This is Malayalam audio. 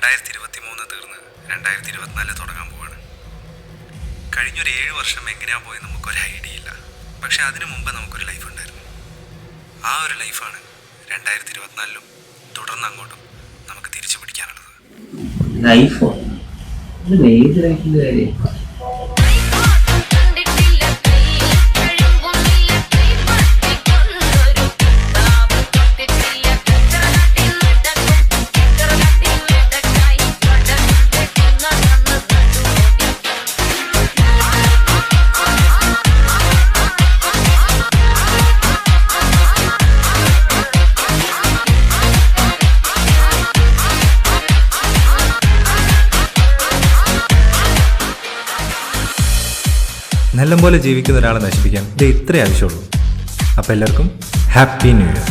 2023 തീർന്ന് 2024 തുടങ്ങാൻ പോവാണ്. കഴിഞ്ഞൊരു 7 വർഷം എങ്ങനെയാ പോയി നമുക്കൊരു ഐഡിയ ഇല്ല. പക്ഷെ അതിനു മുമ്പ് നമുക്കൊരു ലൈഫ് ഉണ്ടായിരുന്നു. ആ ഒരു ലൈഫാണ് 2024 തുടർന്ന് അങ്ങോട്ടും നമുക്ക് തിരിച്ചു പിടിക്കാനുള്ളത്. ലൈഫോ? ഏത് ലൈഫിന്റെ കാര്യം? നല്ലപോലെ ജീവിക്കുന്ന ഒരാളെ നശിപ്പിക്കാൻ ഇത് ഇത്രേ ആവശ്യമുള്ളൂ. അപ്പോൾ എല്ലാവർക്കും ഹാപ്പി ന്യൂ ഇയർ.